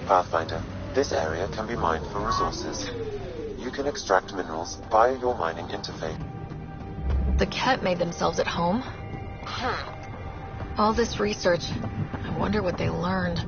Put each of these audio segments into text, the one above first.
Pathfinder, this area can be mined for resources. You can extract minerals via your mining interface. The Ket made themselves at home? All this research, I wonder what they learned.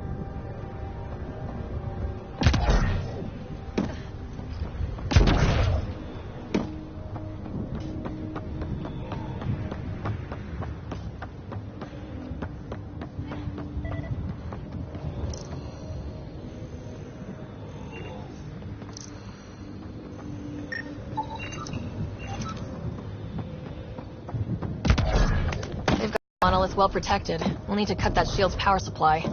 Monolith's well protected. We'll need to cut that shield's power supply.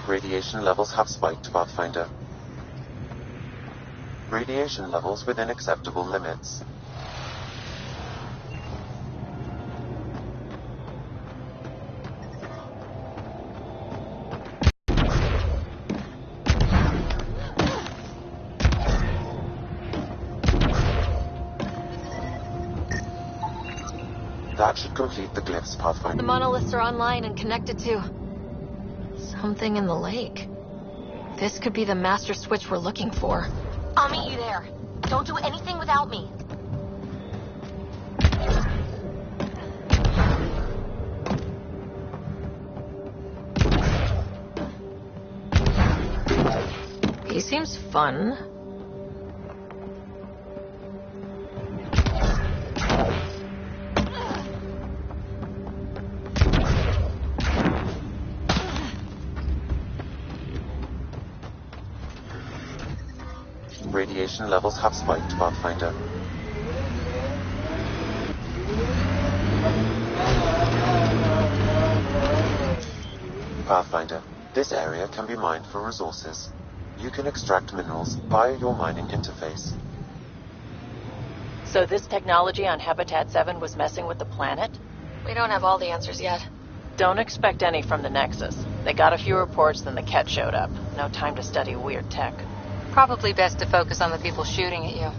Radiation levels have spiked, Pathfinder. Radiation levels within acceptable limits. That should complete the glyphs, Pathfinder. The monoliths are online and connected to something in the lake. This could be the master switch we're looking for. I'll meet you there. Don't do anything without me. He seems fun. Radiation levels have spiked, Pathfinder. Pathfinder, this area can be mined for resources. You can extract minerals via your mining interface. So this technology on Habitat 7 was messing with the planet? We don't have all the answers yet. Don't expect any from the Nexus. They got a few reports, then the Ket showed up. No time to study weird tech. Probably best to focus on the people shooting at you.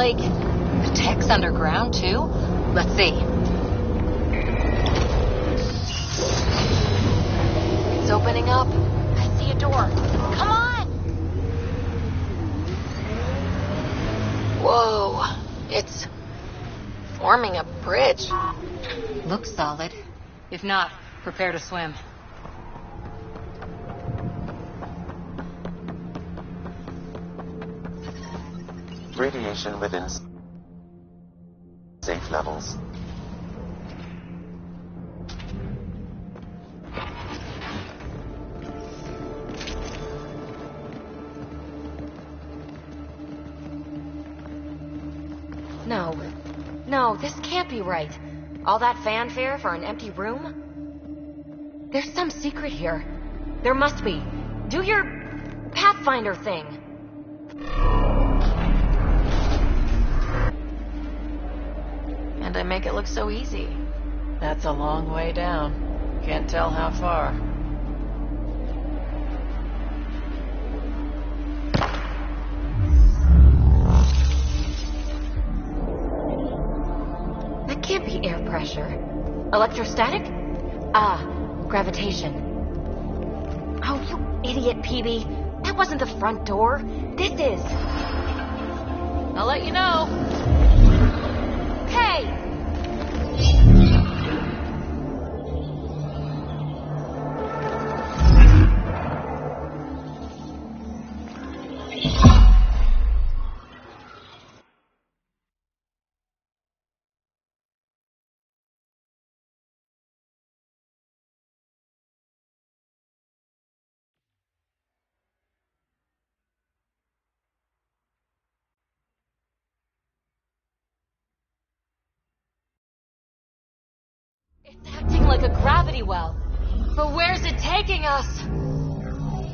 The tech's underground, too? Let's see. It's opening up. I see a door. Come on! Whoa. It's forming a bridge. Looks solid. If not, prepare to swim. Radiation within safe levels. No. No. No, this can't be right. All that fanfare for an empty room? There's some secret here. There must be. Do your Pathfinder thing. And I make it look so easy. That's a long way down. Can't tell how far. That can't be air pressure. Electrostatic? Ah, gravitation. Oh, you idiot, PB. That wasn't the front door. This is. I'll let you know. Hey! It's acting like a gravity well. But where's it taking us?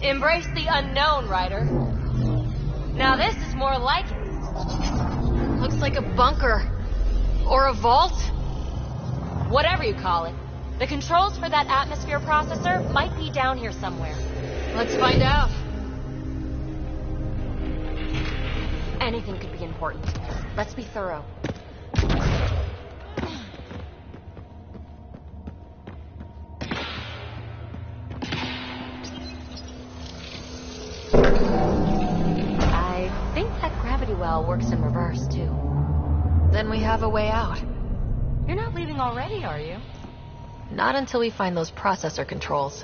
Embrace the unknown, Ryder. Now this is more like it. Looks like a bunker. Or a vault. Whatever you call it. The controls for that atmosphere processor might be down here somewhere. Let's find out. Anything could be important. Let's be thorough. I think that gravity well works in reverse, too. Then we have a way out. You're not leaving already, are you? Not until we find those processor controls.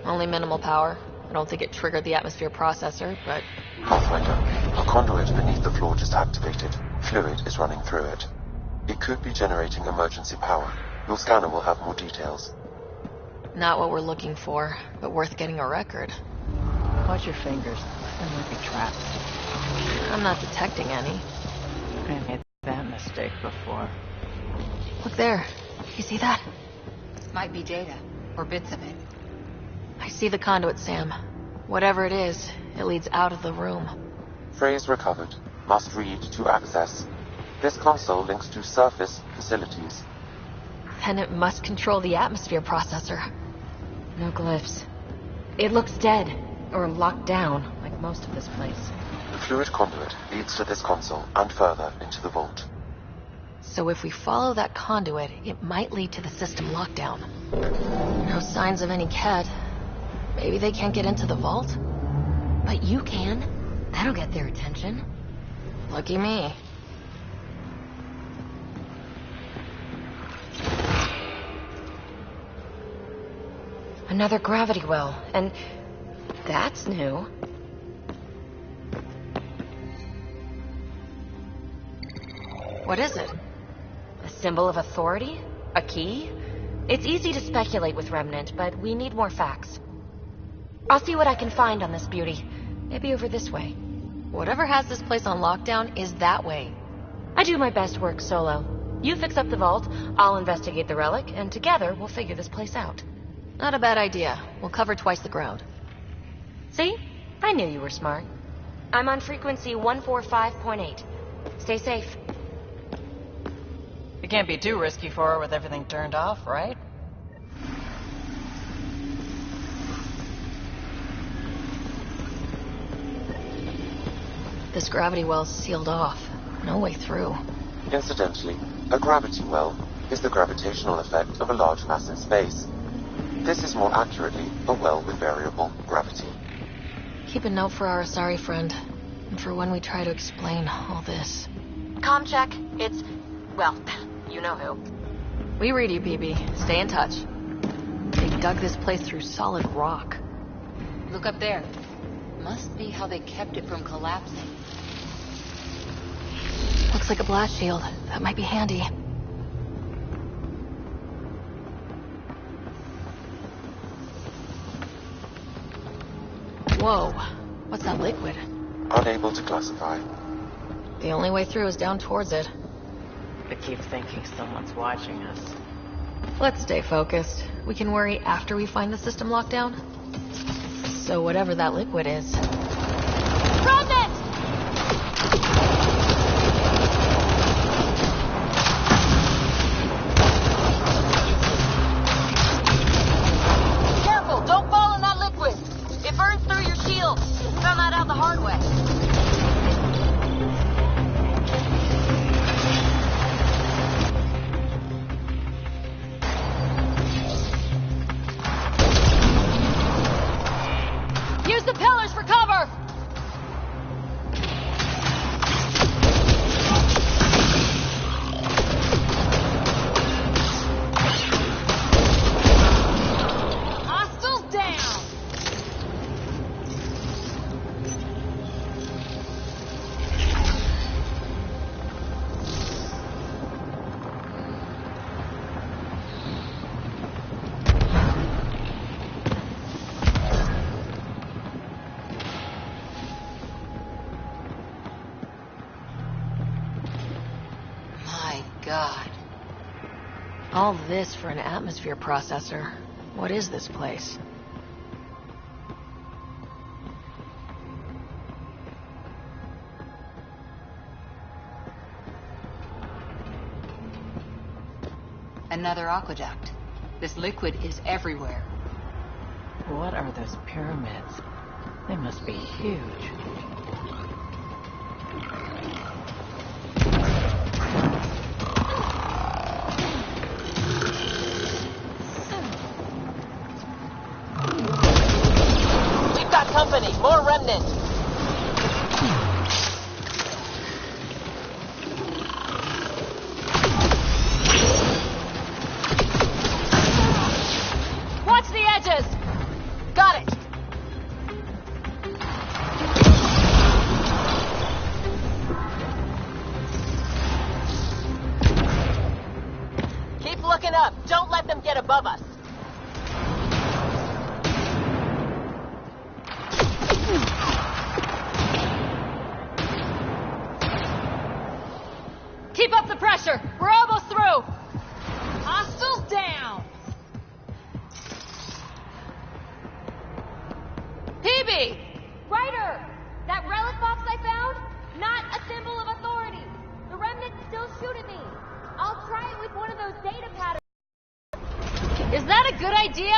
Only minimal power. I don't think it triggered the atmosphere processor, but... Pathfinder, a conduit beneath the floor just activated. Fluid is running through it. It could be generating emergency power. Your scanner will have more details. Not what we're looking for, but worth getting a record. Watch your fingers. There might be traps. I'm not detecting any. I made that mistake before. Look there. You see that? Might be data, or bits of it. I see the conduit, Sam. Whatever it is, it leads out of the room. Phrase recovered. Must read to access. This console links to surface facilities. Then it must control the atmosphere processor. No glyphs. It looks dead, or locked down, like most of this place. The fluid conduit leads to this console and further into the vault. So if we follow that conduit, it might lead to the system lockdown. No signs of any Ket. Maybe they can't get into the vault? But you can. That'll get their attention. Lucky me. Another gravity well, and that's new. What is it? A symbol of authority? A key? It's easy to speculate with Remnant, but we need more facts. I'll see what I can find on this beauty. Maybe over this way. Whatever has this place on lockdown is that way. I do my best work solo. You fix up the vault, I'll investigate the relic, and together we'll figure this place out. Not a bad idea. We'll cover twice the ground. See? I knew you were smart. I'm on frequency 145.8. Stay safe. It can't be too risky for her with everything turned off, right? This gravity well's sealed off. No way through. Incidentally, a gravity well is the gravitational effect of a large mass in space. This is more accurately a well with variable gravity. Keep a note for our Asari friend, and for when we try to explain all this. Comm check. It's... well, you know who. We read you, PB. Stay in touch. They dug this place through solid rock. Look up there. Must be how they kept it from collapsing. Looks like a blast shield. That might be handy. Whoa. What's that liquid? Unable to classify. The only way through is down towards it. to keep thinking someone's watching us. Let's stay focused. We can worry after we find the system lockdown. So whatever that liquid is... Remnant! Careful, don't fall in that liquid. It burns through your shield. Found that out the hard way. Use the pillars for cover! Hostiles down! My God. All this for an atmosphere processor. What is this place? Another aqueduct. This liquid is everywhere. What are those pyramids? They must be huge. We've got company. More remnant. Watch the edges! Got it. Keep looking up. Don't let them get above us. Keep up the pressure! We're almost through! Hostiles down! PB! Ryder! That relic box I found? Not a symbol of authority. The remnants still shoot at me. I'll try it with one of those data patterns. Is that a good idea?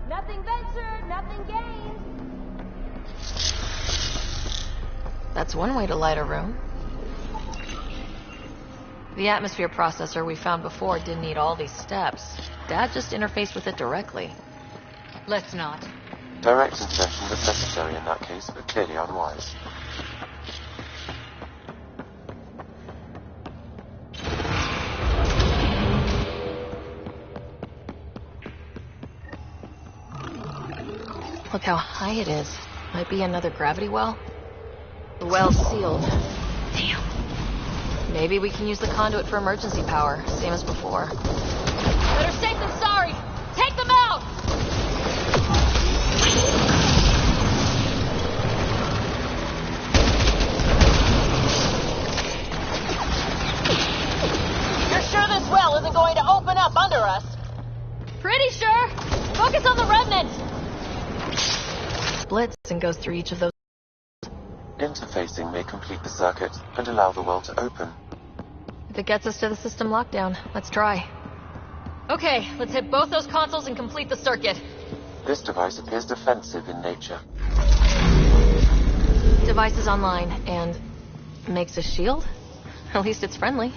Nothing ventured, nothing gained. That's one way to light a room. The atmosphere processor we found before didn't need all these steps. Dad just interfaced with it directly. Let's not. Direct insertion was necessary in that case, but clearly unwise. Look how high it is. Might be another gravity well. The well's sealed. Damn. Maybe we can use the conduit for emergency power, same as before. Better safe than sorry! Take them out! You're sure this well isn't going to open up under us? Pretty sure! Focus on the remnant! Splits and goes through each of those. Interfacing may complete the circuit and allow the well to open. If it gets us to the system lockdown, let's try. Okay, let's hit both those consoles and complete the circuit. This device appears defensive in nature. Device is online and makes a shield? At least it's friendly.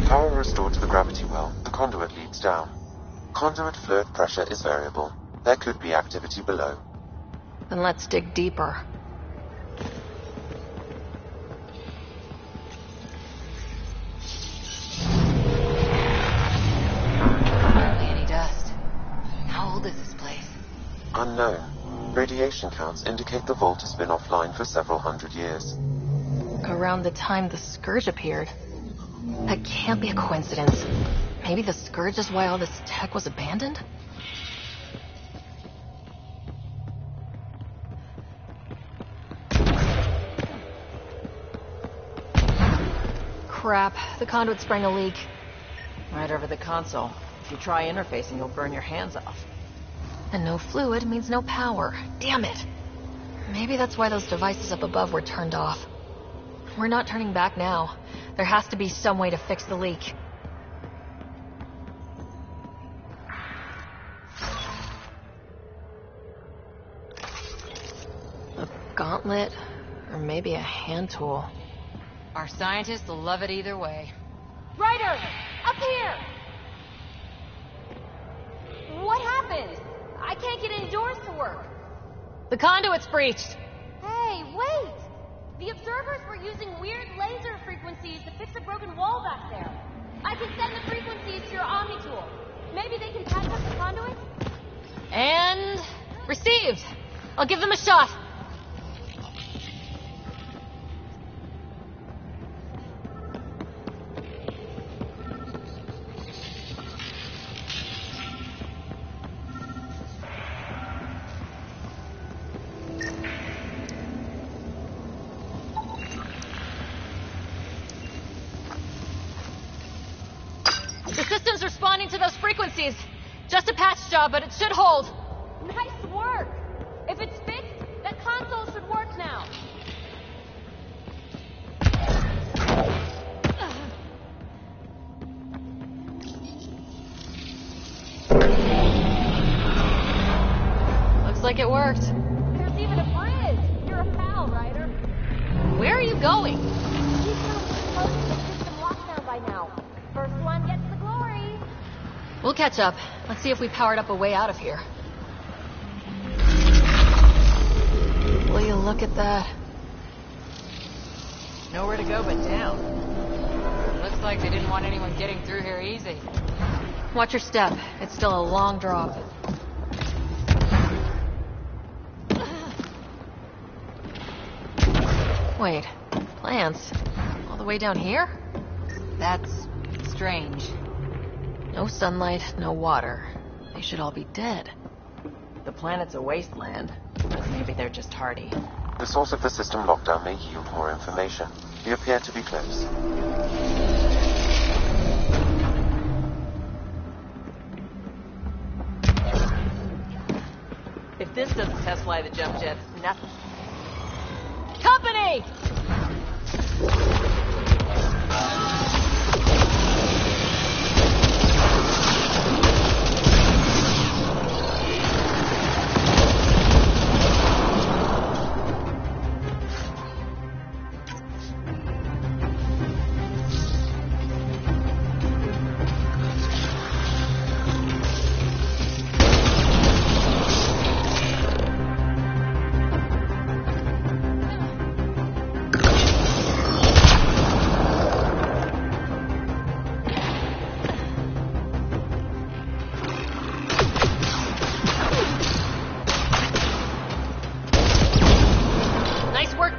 Power restored to the gravity well, the conduit leads down. Conduit fluid pressure is variable. There could be activity below. Then let's dig deeper. Hardly any dust. How old is this place? Unknown. Radiation counts indicate the vault has been offline for several hundred years. Around the time the Scourge appeared. That can't be a coincidence. Maybe the Scourge is why all this tech was abandoned? crap. The conduit sprang a leak. Right over the console. If you try interfacing, you'll burn your hands off. And no fluid means no power. Damn it. Maybe that's why those devices up above were turned off. We're not turning back now. There has to be some way to fix the leak. A gauntlet, or maybe a hand tool. Our scientists will love it either way. Ryder! Up here! What happened? I can't get any doors to work. The conduit's breached! Hey, wait! The observers were using weird laser frequencies to fix a broken wall back there. I can send the frequencies to your Omni tool. Maybe they can patch up the conduit? And... received! I'll give them a shot! The system's responding to those frequencies. Just a patch job, but it should hold. Nice work! If it's fixed, that console should work now. Looks like it worked. There's even a bridge. You're a pal, Ryder. Where are you going? These rooms are close to the system lockdown by now. First one gets the glory. We'll catch up. Let's see if we powered up a way out of here. Will you look at that? Nowhere to go but down. Looks like they didn't want anyone getting through here easy. Watch your step. It's still a long drop. Wait, plants? All the way down here? That's strange. No sunlight, no water. They should all be dead. The planet's a wasteland, but maybe they're just hardy. The source of the system lockdown may yield more information. We appear to be close. If this doesn't test fly the jump jets, nothing. Company!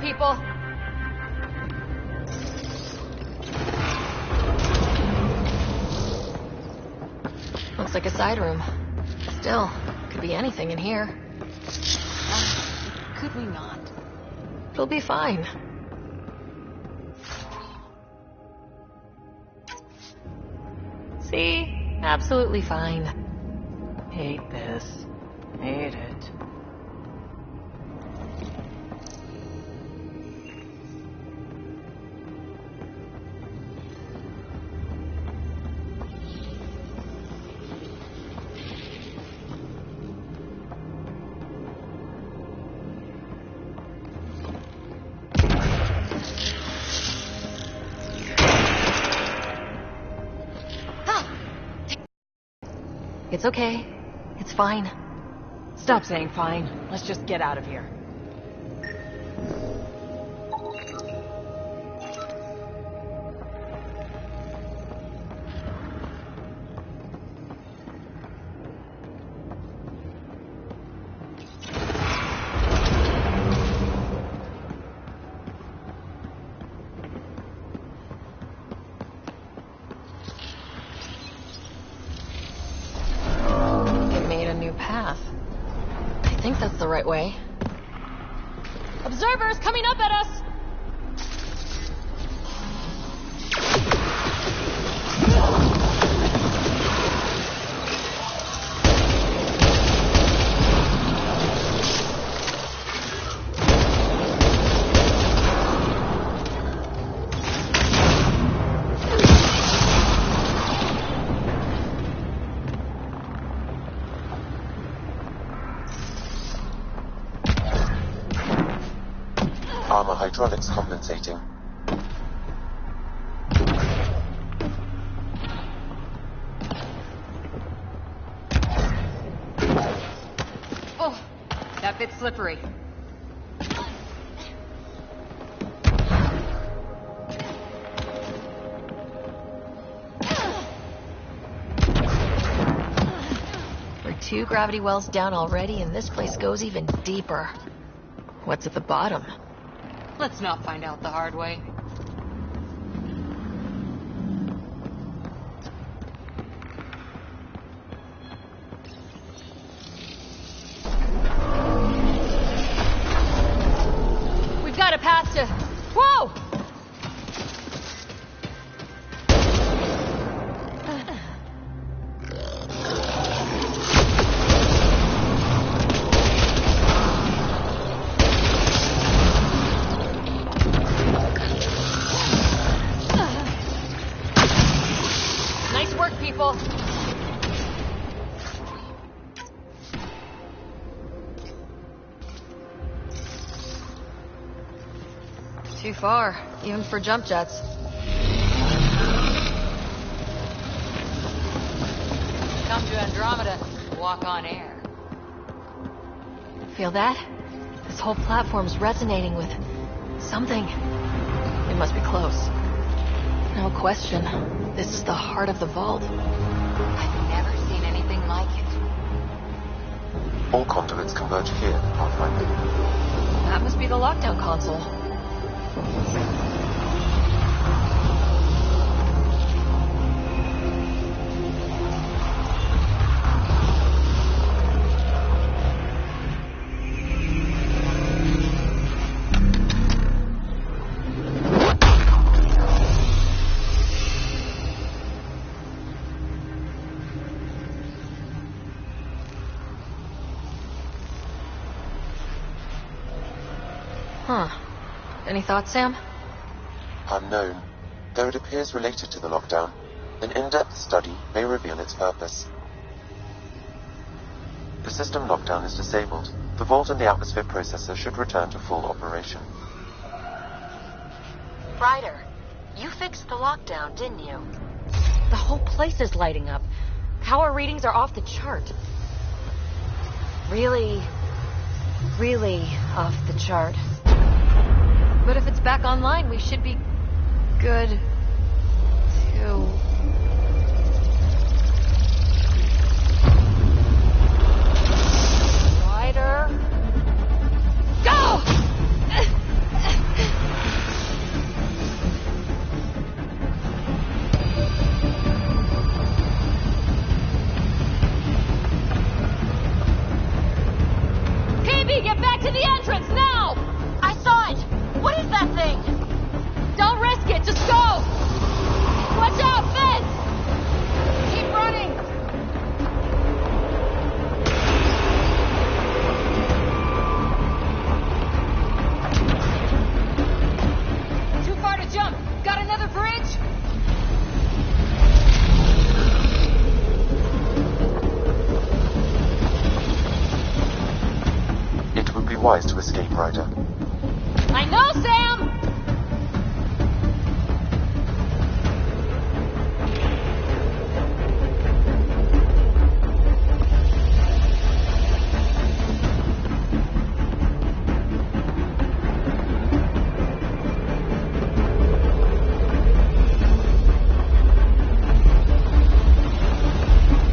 People. Looks like a side room. Still, could be anything in here. Could we not? It'll be fine. See? Absolutely fine. Hate this. Hate it. It's okay. It's fine. Stop saying fine. Let's just get out of here. I think that's the right way. Observers coming up at us! Armor hydraulics compensating. Oh, that bit's slippery. We're 2 gravity wells down already, and this place goes even deeper. What's at the bottom? Let's not find out the hard way. We've got a path to... Whoa! Nice work, people. Too far, even for jump jets. Come to Andromeda, walk on air. Feel that? This whole platform's resonating with something. It must be close. No question. This is the heart of the vault. I've never seen anything like it. All conduits converge here, Pathfinder. That must be the lockdown console. Huh. Any thoughts, Sam? Unknown. Though it appears related to the lockdown, an in-depth study may reveal its purpose. The system lockdown is disabled. The vault and the atmosphere processor should return to full operation. Ryder, you fixed the lockdown, didn't you? The whole place is lighting up. Power readings are off the chart. Really off the chart. But if it's back online, we should be good to... Ryder. Go! PB, get back to the entrance now! I saw it! What is that thing? Don't risk it, just go! Watch out, fence! Keep running! Too far to jump. Got another bridge? It would be wise to escape, Ryder. I know, Sam!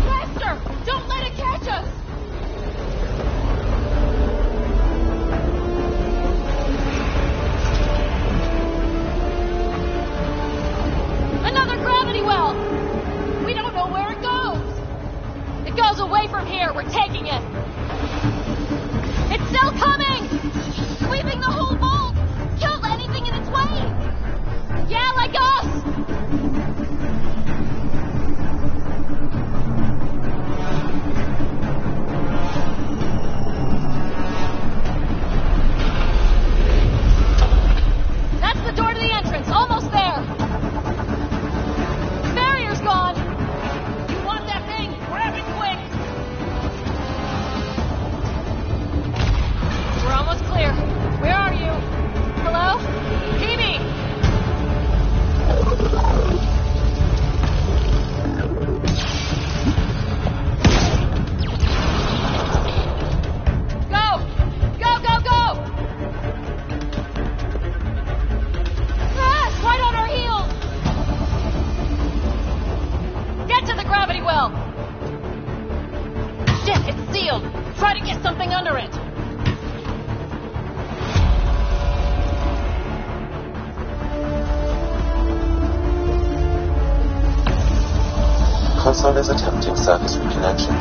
Faster! Don't let it catch us! Console is attempting service reconnection.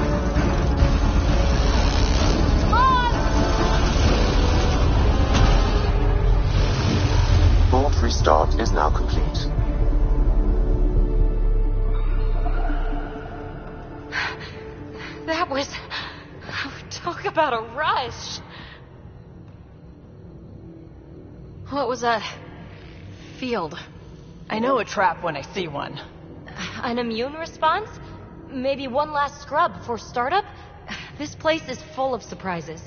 Board restart is now complete. That was... Talk about a rush. What was that? Field. I know a trap when I see one. An immune response? Maybe one last scrub before startup? This place is full of surprises.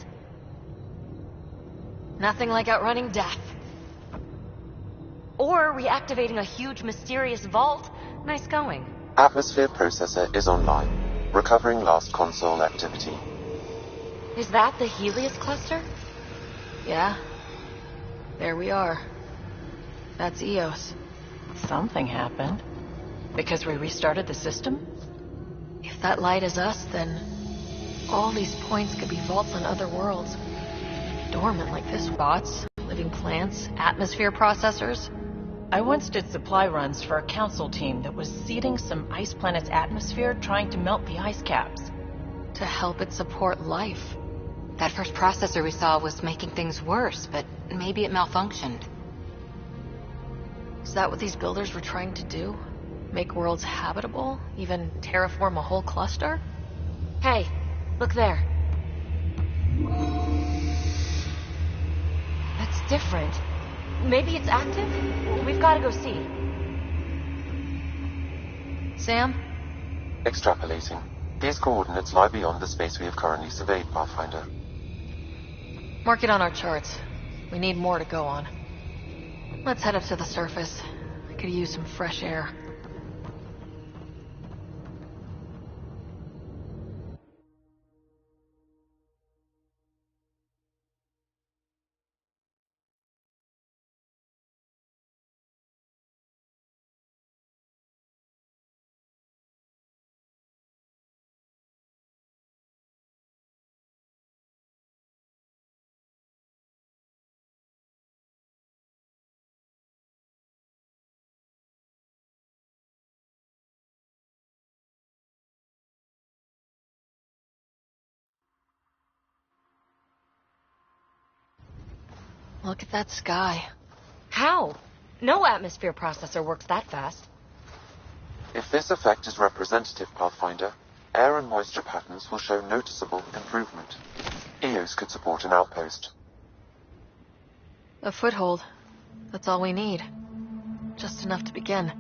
Nothing like outrunning death. Or reactivating a huge mysterious vault. Nice going. Atmosphere processor is online, recovering last console activity. Is that the Helios cluster? Yeah. There we are. That's Eos. Something happened. Because we restarted the system? If that light is us, then all these points could be vaults on other worlds. Dormant like this. Bots, living plants, atmosphere processors. I once did supply runs for a council team that was seeding some ice planet's atmosphere, trying to melt the ice caps. To help it support life. That first processor we saw was making things worse, but maybe it malfunctioned. Is that what these builders were trying to do? Make worlds habitable? Even terraform a whole cluster? Hey, look there. That's different. Maybe it's active? We've got to go see. Sam? Extrapolating. These coordinates lie beyond the space we have currently surveyed, Pathfinder. Mark it on our charts. We need more to go on. Let's head up to the surface. I could use some fresh air. Look at that sky. How? No atmosphere processor works that fast. If this effect is representative, Pathfinder, air and moisture patterns will show noticeable improvement. Eos could support an outpost. A foothold. That's all we need. Just enough to begin.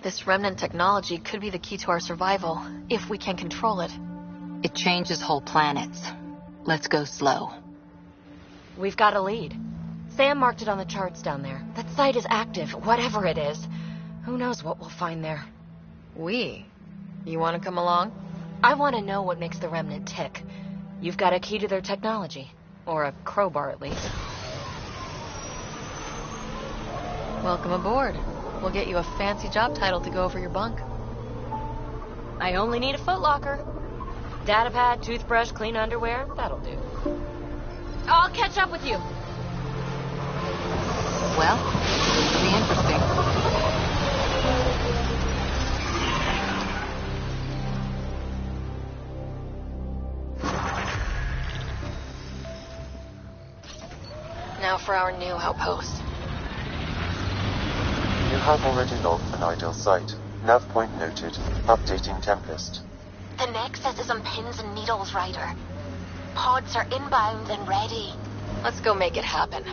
This remnant technology could be the key to our survival, if we can control it. It changes whole planets. Let's go slow. We've got a lead. Sam marked it on the charts down there. That site is active, whatever it is. Who knows what we'll find there. We? You want to come along? I want to know what makes the Remnant tick. You've got a key to their technology. Or a crowbar, at least. Welcome aboard. We'll get you a fancy job title to go over your bunk. I only need a footlocker. Datapad, toothbrush, clean underwear, that'll do. I'll catch up with you. Well, this will be interesting. Now for our new outpost. You have already logged an ideal site. Nav point noted. Updating Tempest. The Nexus is on pins and needles, Ryder. Pods are inbound and ready. Let's go make it happen.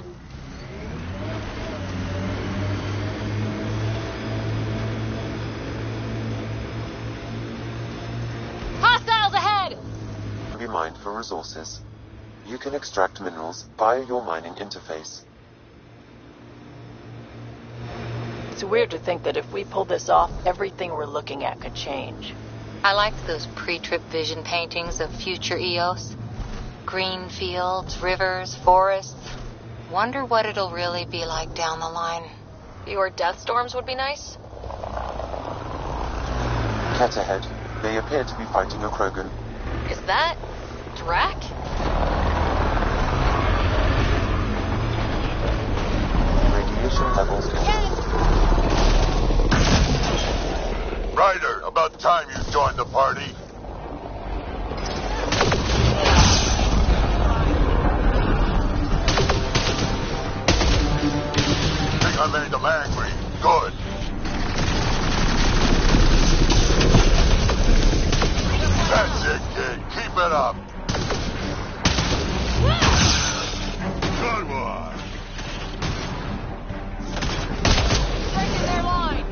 Hostiles ahead! Be mined for resources. You can extract minerals via your mining interface. It's weird to think that if we pull this off, everything we're looking at could change. I liked those pre-trip vision paintings of future Eos. Green fields, rivers, forests. Wonder what it'll really be like down the line. Fewer death storms would be nice. Cat ahead. They appear to be fighting a Krogan. Is that... Drac? Radiation levels. Ryder, party? Think I made them angry. Good. That's it, kid. Keep it up. Good one. Breaking their line.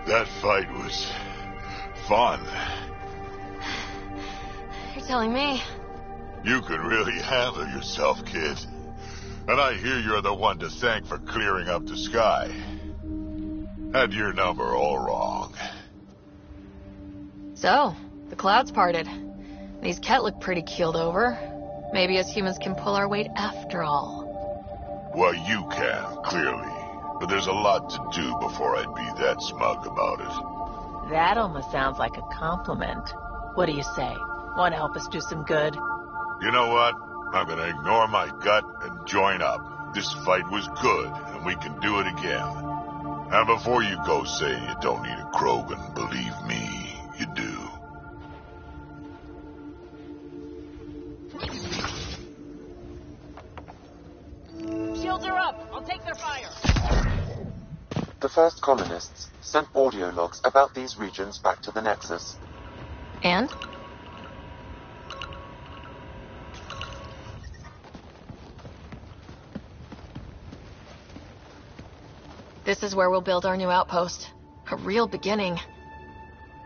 That fight was fun. You're telling me? You can really handle yourself, kid. And I hear you're the one to thank for clearing up the sky. Had your number all wrong. So, the clouds parted. These Ket look pretty keeled over. Maybe us humans can pull our weight after all. Well, you can, clearly. But there's a lot to do before I'd be that smug about it. That almost sounds like a compliment. What do you say? Want to help us do some good? You know what? I'm gonna ignore my gut and join up. This fight was good, and we can do it again. And before you go say you don't need a Krogan, believe me, you do. Shields are up. I'll take their fire. The first colonists sent audio logs about these regions back to the Nexus. And? This is where we'll build our new outpost. A real beginning.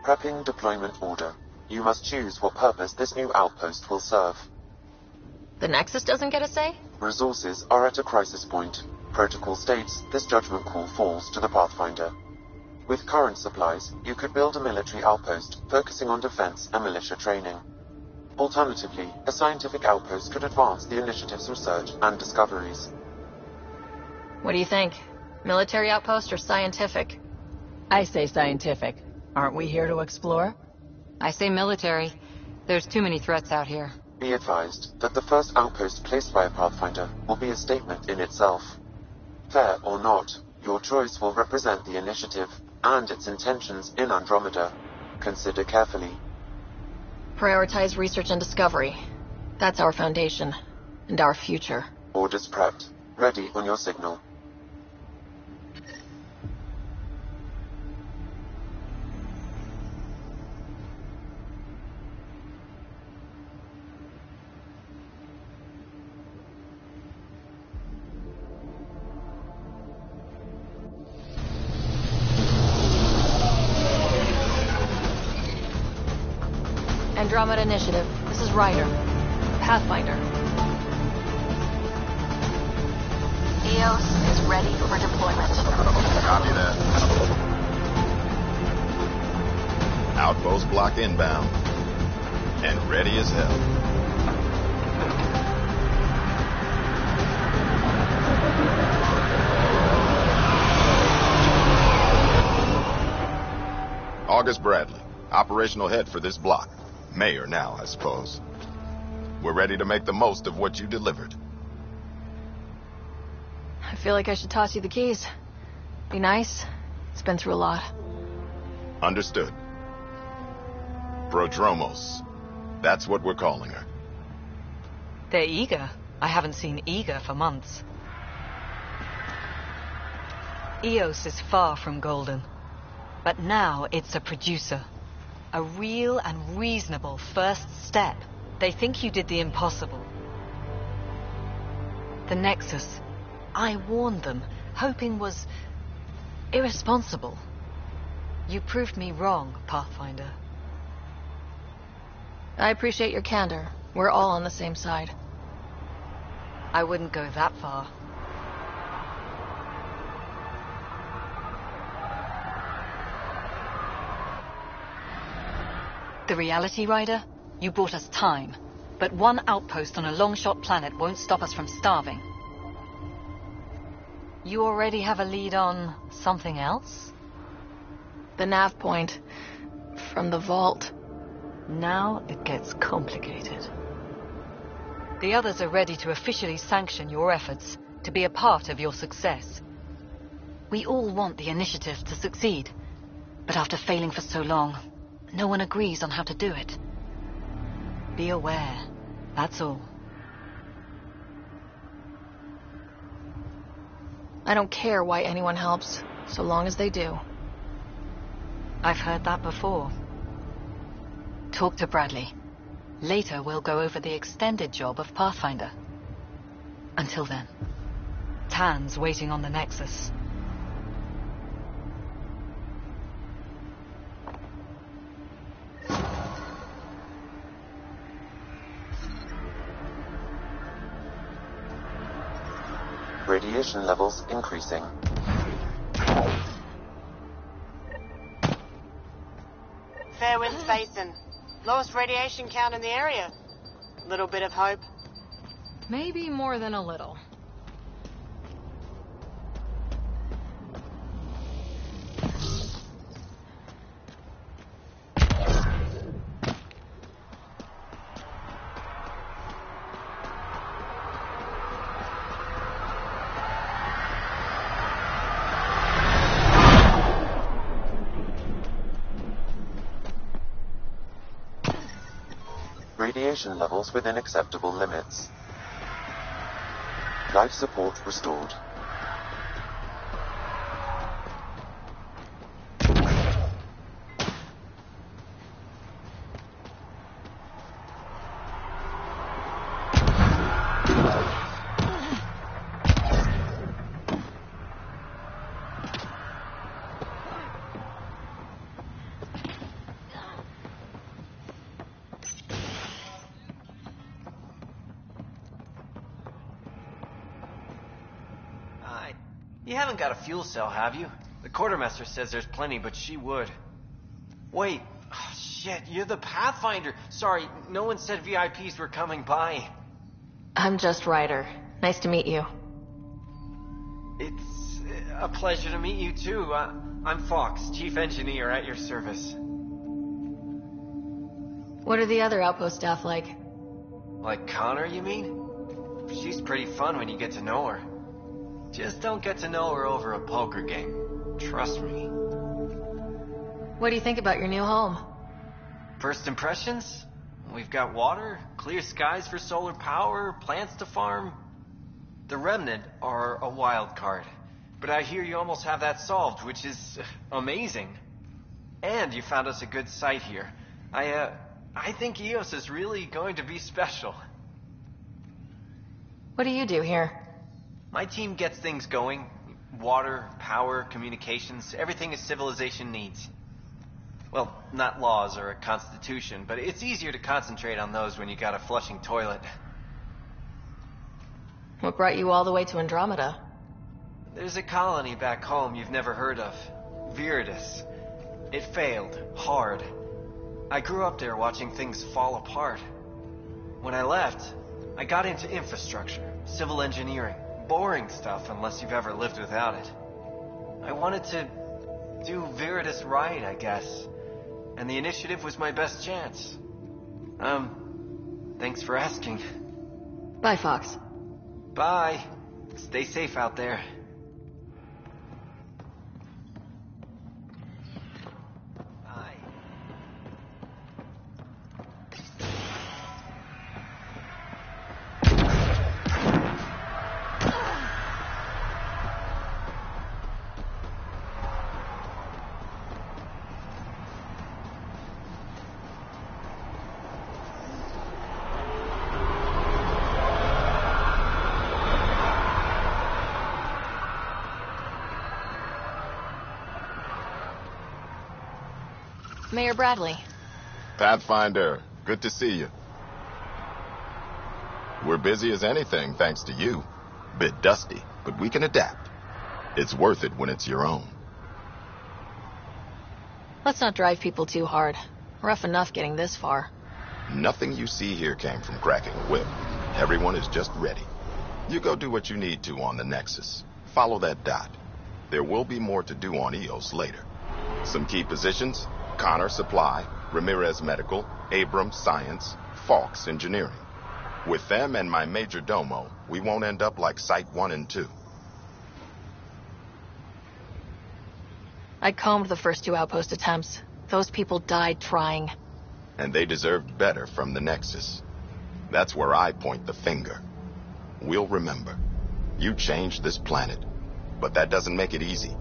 Prepping deployment order. You must choose what purpose this new outpost will serve. The Nexus doesn't get a say? Resources are at a crisis point. Protocol states this judgment call falls to the Pathfinder. With current supplies, you could build a military outpost focusing on defense and militia training. Alternatively, a scientific outpost could advance the initiative's research and discoveries. What do you think? Military outpost or scientific? I say scientific. Aren't we here to explore? I say military. There's too many threats out here. Be advised that the first outpost placed by a Pathfinder will be a statement in itself. Fair or not, your choice will represent the initiative and its intentions in Andromeda. Consider carefully. Prioritize research and discovery. That's our foundation. And our future. Orders prepped. Ready on your signal. Andromeda Initiative. This is Ryder. Pathfinder. EOS is ready for deployment. Copy that. Outpost block inbound. And ready as hell. August Bradley, operational head for this block. Mayor now, I suppose. We're ready to make the most of what you delivered. I feel like I should toss you the keys. Be nice. It's been through a lot. Understood. Prodromos. That's what we're calling her. They're eager. I haven't seen eager for months. EOS is far from golden. But now it's a producer. A real and reasonable first step. They think you did the impossible. The Nexus. I warned them, hoping was irresponsible. You proved me wrong, Pathfinder. I appreciate your candor. We're all on the same side. I wouldn't go that far. The reality, Rider? You bought us time. But one outpost on a long-shot planet won't stop us from starving. You already have a lead on something else? The nav point. From the vault. Now it gets complicated. The others are ready to officially sanction your efforts. to be a part of your success. We all want the initiative to succeed, but after failing for so long, no one agrees on how to do it. Be aware, that's all. I don't care why anyone helps, so long as they do. I've heard that before. Talk to Bradley. Later, we'll go over the extended job of Pathfinder. Until then, Tan's waiting on the Nexus. Radiation levels increasing. Fair winds basin. Lowest radiation count in the area. Little bit of hope. Maybe more than a little. Radiation levels within acceptable limits. Life support restored. You haven't got a fuel cell, have you? The quartermaster says there's plenty, but she would. Wait. Oh, shit, you're the Pathfinder. Sorry, no one said VIPs were coming by. I'm just Ryder. Nice to meet you. It's a pleasure to meet you, too. I'm Fox, Chief Engineer at your service. What are the other outpost staff like? Like Connor, you mean? She's pretty fun when you get to know her. Just don't get to know her over a poker game. Trust me. What do you think about your new home? First impressions? We've got water, clear skies for solar power, plants to farm. The Remnant are a wild card, but I hear you almost have that solved, which is amazing. And you found us a good site here. I think EOS is really going to be special. What do you do here? My team gets things going. Water, power, communications, everything a civilization needs. Well, not laws or a constitution, but it's easier to concentrate on those when you got a flushing toilet. What brought you all the way to Andromeda? There's a colony back home you've never heard of. Viridis. It failed. Hard. I grew up there watching things fall apart. When I left, I got into infrastructure, civil engineering. Boring stuff unless you've ever lived without it. I wanted to do Viridis right, I guess. And the initiative was my best chance. Thanks for asking. Bye, Fox. Bye. Stay safe out there. Mayor Bradley. Pathfinder, good to see you. We're busy as anything, thanks to you. Bit dusty, but we can adapt. It's worth it when it's your own. Let's not drive people too hard. Rough enough getting this far. Nothing you see here came from cracking a whip. Everyone is just ready. You go do what you need to on the Nexus. Follow that dot. There will be more to do on EOS later. Some key positions: Connor Supply, Ramirez Medical, Abrams Science, Fox Engineering. With them and my major domo, we won't end up like Site 1 and 2. I combed the first 2 outpost attempts. Those people died trying. And they deserved better from the Nexus. That's where I point the finger. We'll remember. You changed this planet. But that doesn't make it easy.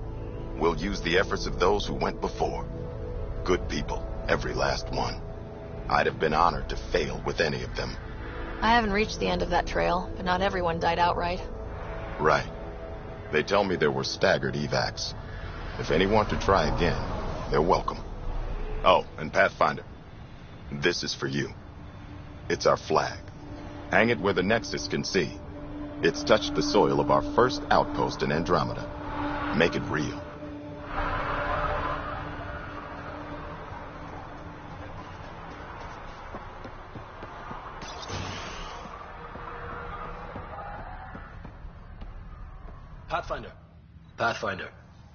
We'll use the efforts of those who went before. Good people, every last one. I'd have been honored to fail with any of them. I haven't reached the end of that trail, but not everyone died outright. Right. They tell me there were staggered evacs. If any want to try again, they're welcome. Oh, and Pathfinder, this is for you. It's our flag. Hang it where the Nexus can see. It's touched the soil of our first outpost in Andromeda. Make it real. Pathfinder.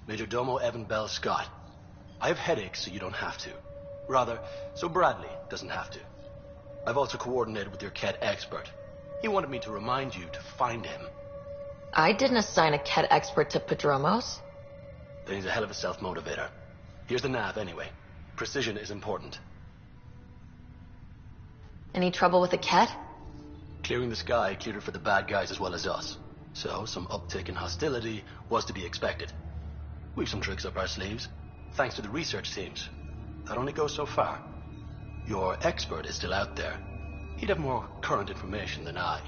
Major Domo Evan Bell Scott. I have headaches, so you don't have to. Rather, so Bradley doesn't have to. I've also coordinated with your Ket expert. He wanted me to remind you to find him. I didn't assign a Ket expert to Padromos. Then he's a hell of a self-motivator. Here's the nav, anyway. Precision is important. Any trouble with the Ket? Clearing the sky cleared it for the bad guys as well as us. So, some uptick in hostility was to be expected. We've some tricks up our sleeves, thanks to the research teams. That only goes so far. Your expert is still out there. He'd have more current information than I.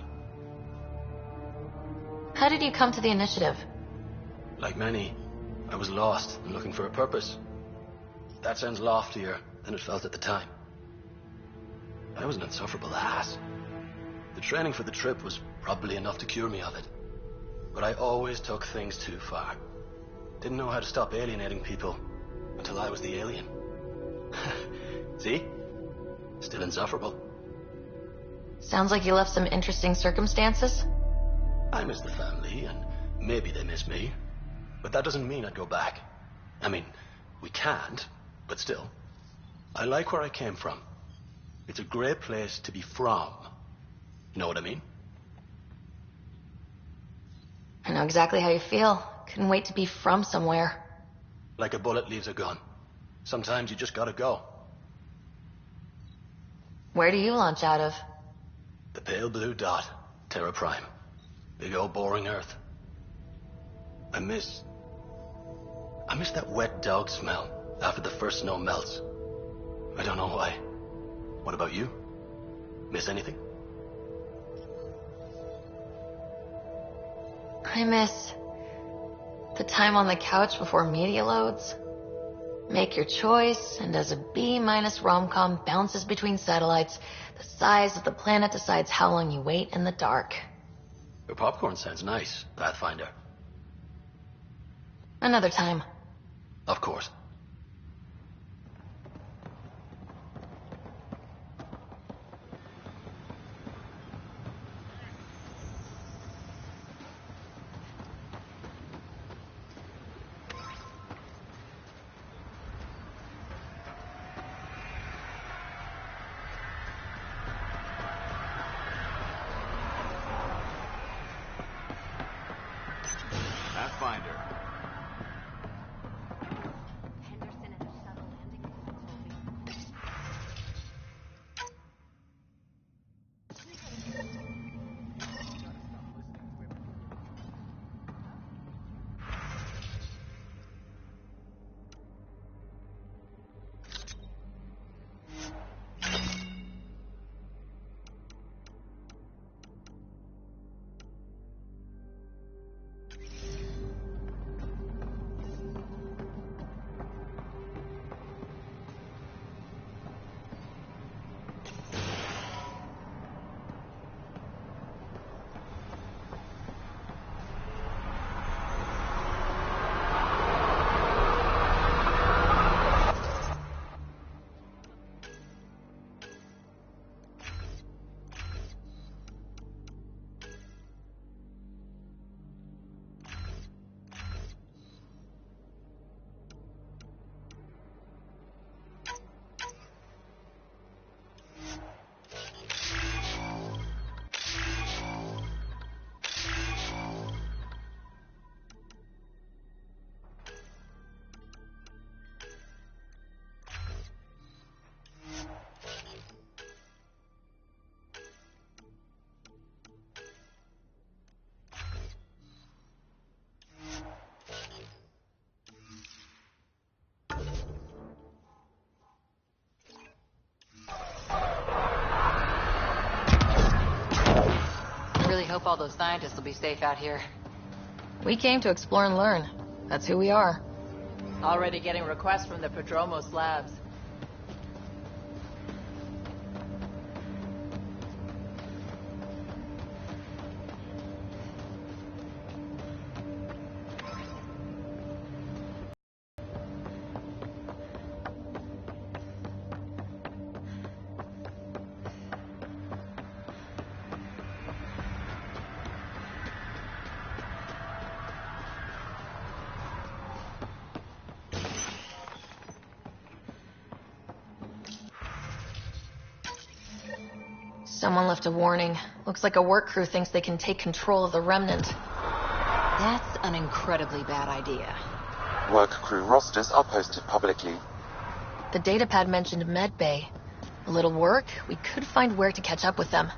How did you come to the initiative? Like many, I was lost and looking for a purpose. That sounds loftier than it felt at the time. I was an insufferable ass. The training for the trip was probably enough to cure me of it. But I always took things too far. Didn't know how to stop alienating people until I was the alien. See? Still insufferable. Sounds like you left some interesting circumstances. I miss the family, and maybe they miss me. But that doesn't mean I'd go back. I mean, we can't, but still. I like where I came from. It's a great place to be from. You know what I mean? I know exactly how you feel. Couldn't wait to be from somewhere. Like a bullet leaves a gun. Sometimes you just gotta go. Where do you launch out of? The pale blue dot, Terra Prime. Big old boring Earth. I miss that wet dog smell after the first snow melts. I don't know why. What about you? Miss anything? I miss the time on the couch before media loads. Make your choice, and as a B- rom-com bounces between satellites, the size of the planet decides how long you wait in the dark. Your popcorn sounds nice, Pathfinder. Another time. Of course. hope all those scientists will be safe out here. We came to explore and learn. That's who we are. Already getting requests from the Prodromos labs. Someone left a warning. Looks like a work crew thinks they can take control of the remnant. That's an incredibly bad idea. Work crew rosters are posted publicly. The datapad mentioned Med Bay. A little work, we could find where to catch up with them.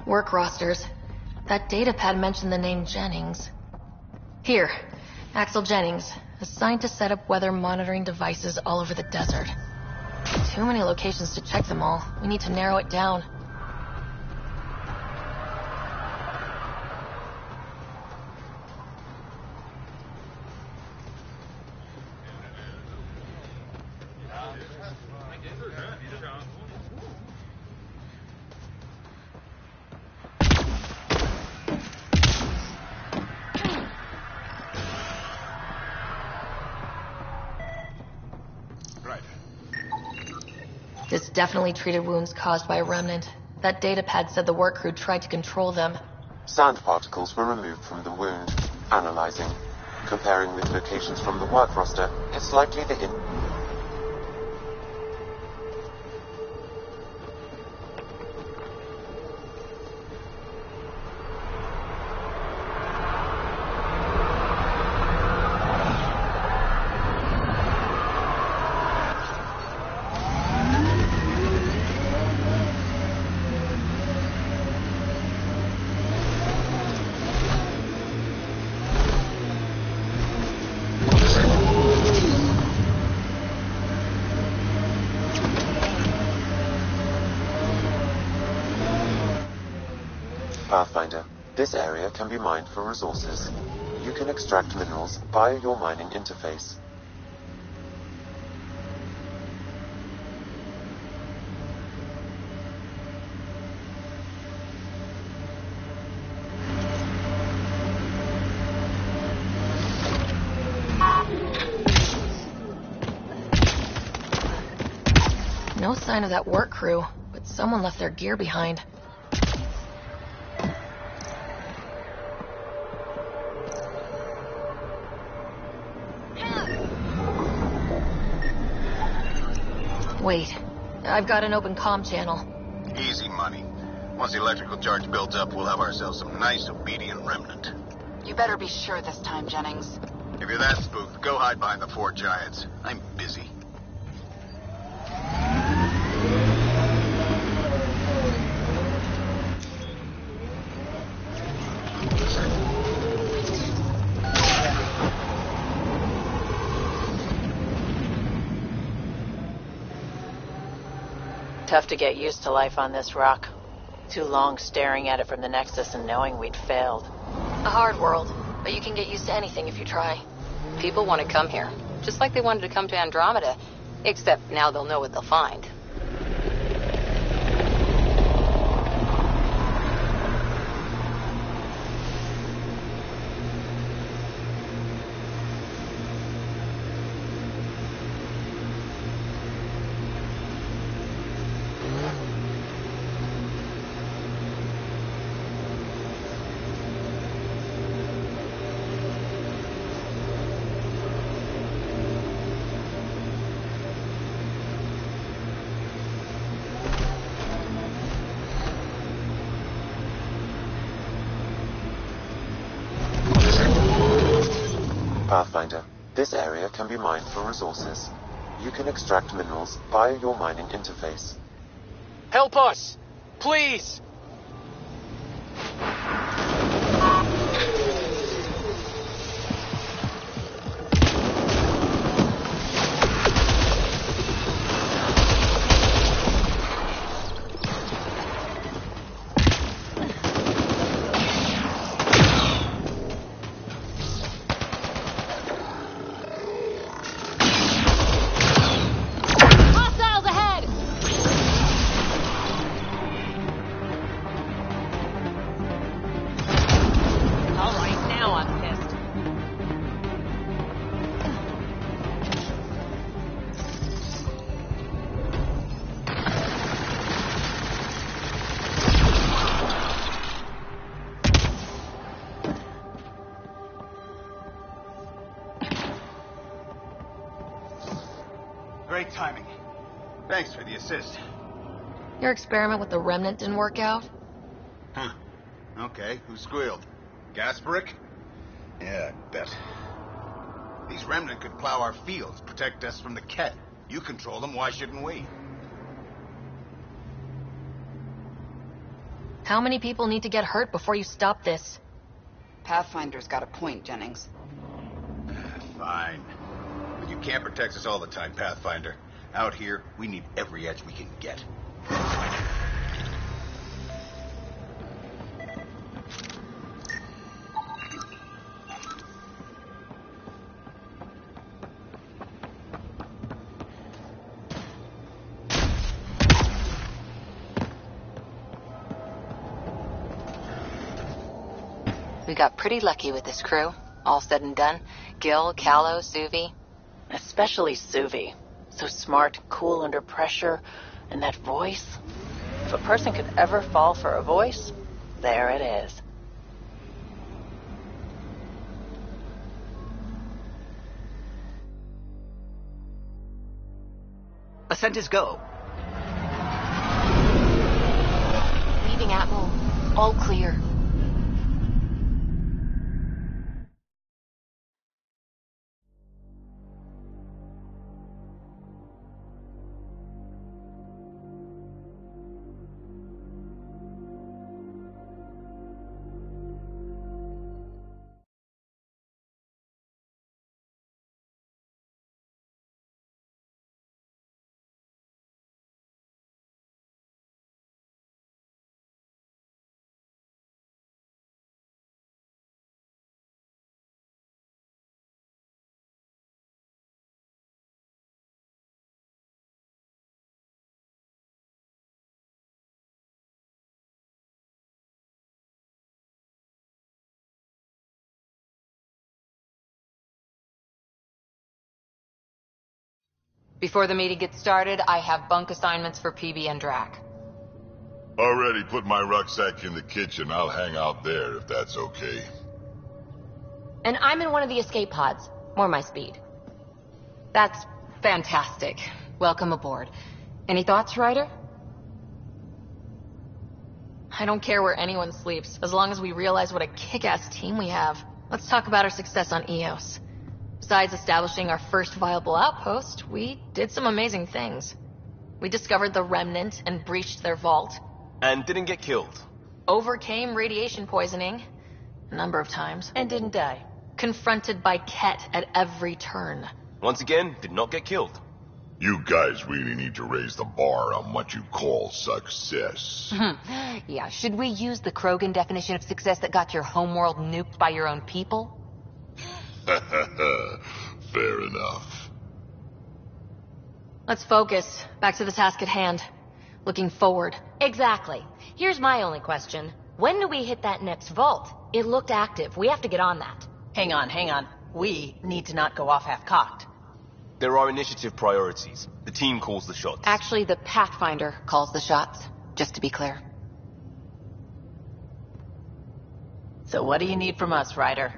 Work rosters. That datapad mentioned the name Jennings. Here, Axel Jennings, assigned to set up weather monitoring devices all over the desert. Too many locations to check them all. We need to narrow it down. This definitely treated wounds caused by a remnant. That datapad said the work crew tried to control them. Sand particles were removed from the wound. Analyzing. Comparing with locations from the work roster, it's likely the Pathfinder. This area can be mined for resources. You can extract minerals via your mining interface. No sign of that work crew, but someone left their gear behind. Wait, I've got an open comm channel. Easy money. Once the electrical charge builds up, we'll have ourselves some nice, obedient remnant. You better be sure this time, Jennings. If you're that spooked, go hide behind the 4 giants. I'm busy. Tough to get used to life on this rock. Too long staring at it from the Nexus and knowing we'd failed. A hard world, but you can get used to anything if you try. People want to come here, just like they wanted to come to Andromeda, except now they'll know what they'll find. Pathfinder, this area can be mined for resources. You can extract minerals via your mining interface. Help us! Please! Hostiles ahead! All right, now I'm pissed. Great timing. Thanks for the assist. Your experiment with the remnant didn't work out? Huh. Okay, who squealed? Gasberick? Yeah, I bet. These remnant could plow our fields, protect us from the Ket. You control them, why shouldn't we? How many people need to get hurt before you stop this? Pathfinder's got a point, Jennings. Fine. But you can't protect us all the time, Pathfinder. Out here, we need every edge we can get. We got pretty lucky with this crew. All said and done. Gil, Callow, Suvi. Especially Suvi. So smart, cool under pressure, and that voice. If a person could ever fall for a voice, there it is. Ascent is go. Leaving Admiral. All clear. Before the meeting gets started, I have bunk assignments for PB and Drac. Already put my rucksack in the kitchen. I'll hang out there if that's okay. And I'm in one of the escape pods. More my speed. That's fantastic. Welcome aboard. Any thoughts, Ryder? I don't care where anyone sleeps, as long as we realize what a kick-ass team we have. Let's talk about our success on Eos. Besides establishing our first viable outpost, we did some amazing things. We discovered the Remnant and breached their vault. And didn't get killed. Overcame radiation poisoning a number of times. And didn't die. Confronted by Ket at every turn. Once again, did not get killed. You guys really need to raise the bar on what you call success. Yeah, should we use the Krogan definition of success that got your homeworld nuked by your own people? Fair enough. Let's focus. Back to the task at hand. Looking forward. Exactly. Here's my only question. When do we hit that next vault? It looked active. We have to get on that. Hang on. We need to not go off half-cocked. There are initiative priorities. The team calls the shots. Actually, the Pathfinder calls the shots, just to be clear. So what do you need from us, Ryder?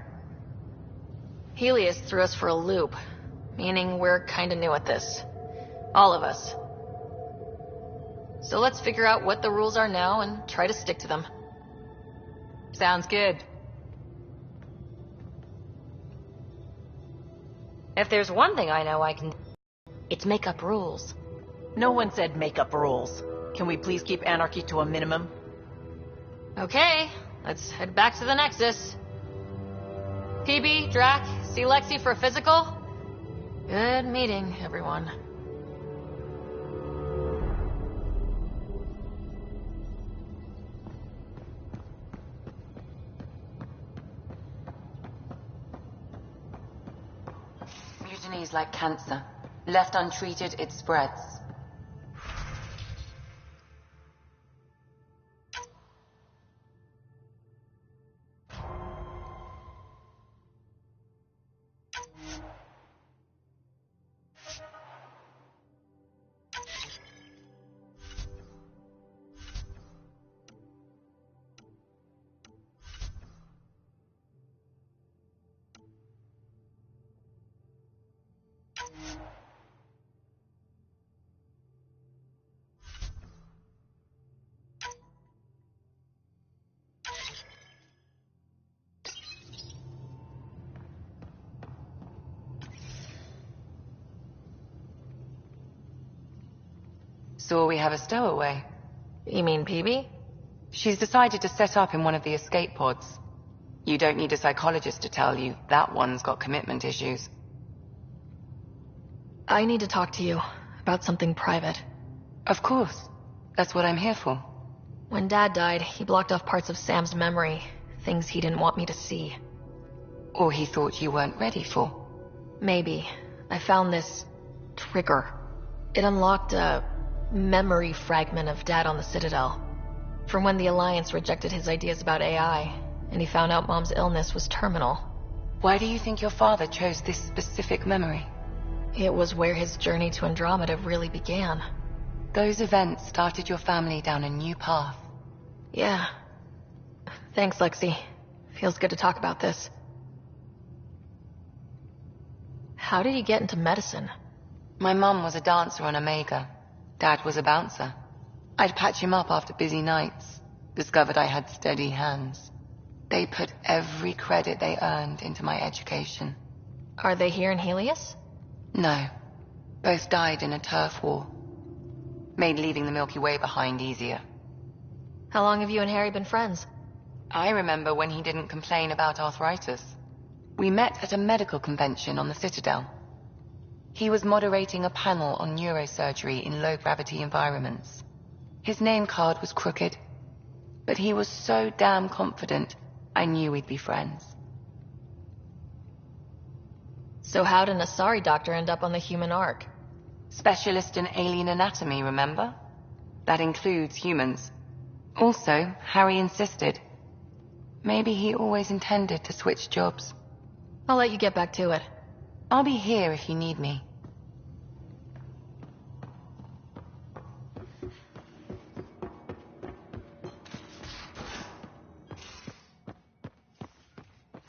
Helios threw us for a loop, meaning we're kinda new at this. All of us. So let's figure out what the rules are now and try to stick to them. Sounds good. If there's one thing I know I can... it's make up rules. No one said make up rules. Can we please keep anarchy to a minimum? Okay, let's head back to the Nexus. PB, Drac, see Lexi for a physical? Good meeting, everyone. Mutiny is like cancer. Left untreated, it spreads. So we have a stowaway. You mean PB? She's decided to set up in one of the escape pods. You don't need a psychologist to tell you that one's got commitment issues. I need to talk to you about something private. Of course. That's what I'm here for. When Dad died, he blocked off parts of Sam's memory, things he didn't want me to see. Or he thought you weren't ready for. Maybe. I found this trigger. It unlocked a memory fragment of Dad on the Citadel. From when the Alliance rejected his ideas about AI, and he found out Mom's illness was terminal. Why do you think your father chose this specific memory? It was where his journey to Andromeda really began. Those events started your family down a new path. Yeah. Thanks, Lexi. Feels good to talk about this. How did you get into medicine? My mum was a dancer on Omega. Dad was a bouncer. I'd patch him up after busy nights. Discovered I had steady hands. They put every credit they earned into my education. Are they here in Helios? No. Both died in a turf war. Made leaving the Milky Way behind easier. How long have you and Harry been friends? I remember when he didn't complain about arthritis. We met at a medical convention on the Citadel. He was moderating a panel on neurosurgery in low-gravity environments. His name card was crooked, but he was so damn confident, I knew we'd be friends. So how did an Asari doctor end up on the human Ark? Specialist in alien anatomy, remember? That includes humans. Also, Harry insisted. Maybe he always intended to switch jobs. I'll let you get back to it. I'll be here if you need me.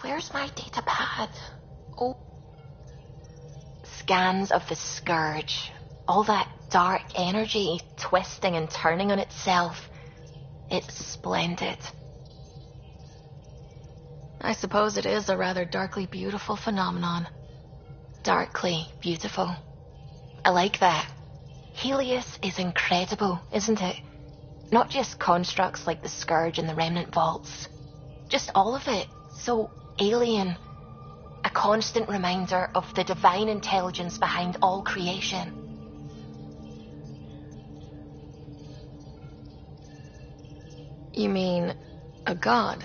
Where's my data pad? Oh. Scans of the Scourge. All that dark energy twisting and turning on itself. It's splendid. I suppose it is a rather darkly beautiful phenomenon. Darkly beautiful. I like that. Helios is incredible, isn't it? Not just constructs like the Scourge and the Remnant Vaults. Just all of it. So alien. A constant reminder of the divine intelligence behind all creation. You mean a god?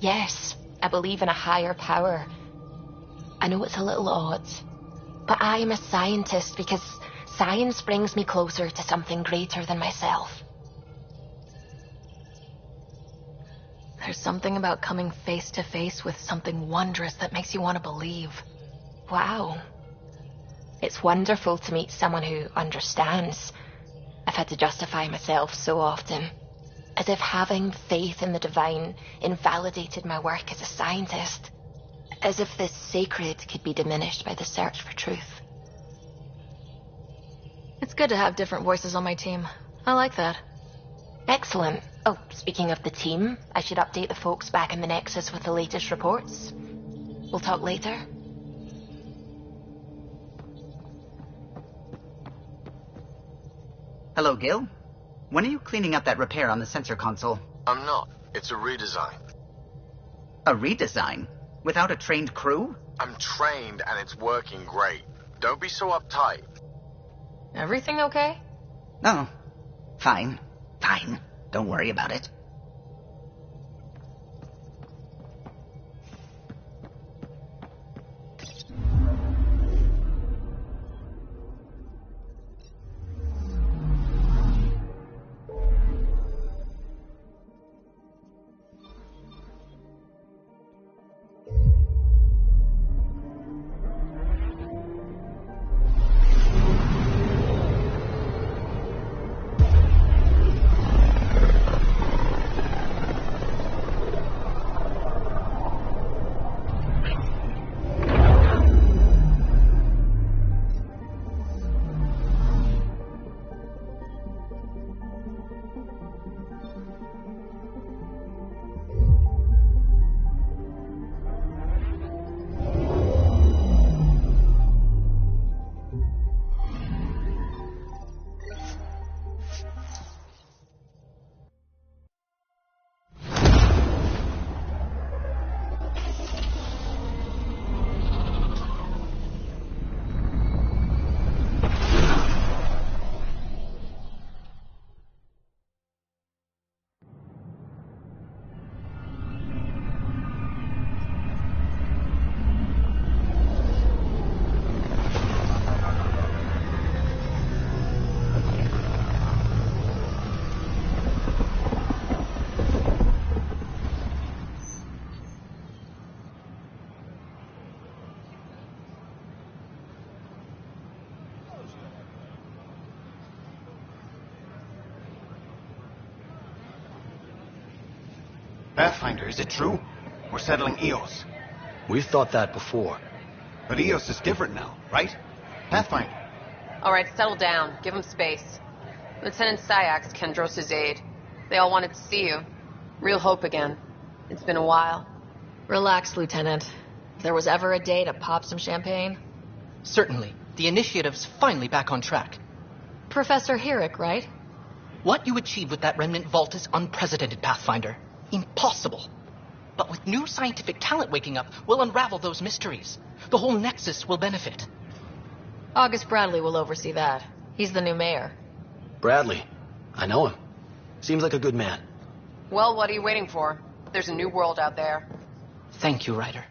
Yes, I believe in a higher power. I know it's a little odd, but I am a scientist because science brings me closer to something greater than myself. There's something about coming face to face with something wondrous that makes you want to believe. Wow. It's wonderful to meet someone who understands. I've had to justify myself so often. As if having faith in the divine invalidated my work as a scientist. As if the sacred could be diminished by the search for truth. It's good to have different voices on my team. I like that. Excellent. Oh, speaking of the team, I should update the folks back in the Nexus with the latest reports. We'll talk later. Hello, Gil. When are you cleaning up that repair on the sensor console? I'm not. It's a redesign. A redesign? Without a trained crew? I'm trained and it's working great. Don't be so uptight. Everything okay? Oh, fine. Fine. Don't worry about it. Pathfinder, is it true? We're settling Eos. We've thought that before. But Eos is different now, right? Pathfinder. All right, settle down. Give him space. Lieutenant Syax, Kendros' aide. They all wanted to see you. Real hope again. It's been a while. Relax, Lieutenant. If there was ever a day to pop some champagne. Certainly. The initiative's finally back on track. Professor Herrick, right? What you achieved with that remnant vault is unprecedented, Pathfinder. Impossible. But with new scientific talent waking up, we'll unravel those mysteries. The whole Nexus will benefit. August Bradley will oversee that. He's the new mayor. Bradley. I know him. Seems like a good man. Well, what are you waiting for? There's a new world out there. Thank you, Ryder.